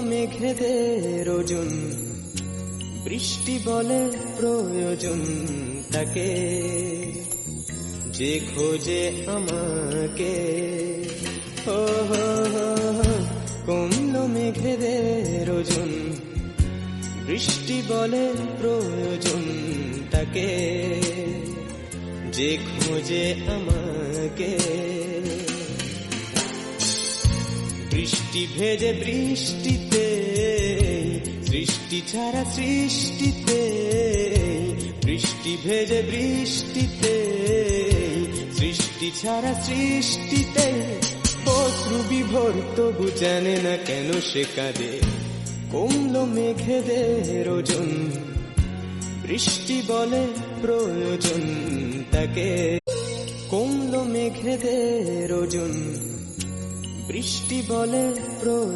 মেঘেদের ওজন, বৃষ্টি বলে প্রয়োজন তাকে, যে খোঁজে আমাকে। ও হো হো হো, কমলো মেঘেদের ওজন, বৃষ্টি বলে প্রয়োজন তাকে, যে খোঁজে আমাকে। বৃষ্টি ভেজে বৃষ্টিতে, সৃষ্টি ছাড়া সৃষ্টিতে, বৃষ্টি ভেজে বৃষ্টিতে, সৃষ্টি ছাড়া সৃষ্টিতে, অশ্রু বিভোর তবু জানে না কেন সে কাঁদে। কমলো মেঘেদের ওজন, বৃষ্টি বলে প্রয়োজন তাকে, কমলো মেঘেদের ওজন, বৃষ্টি বলে প্রয়োজন।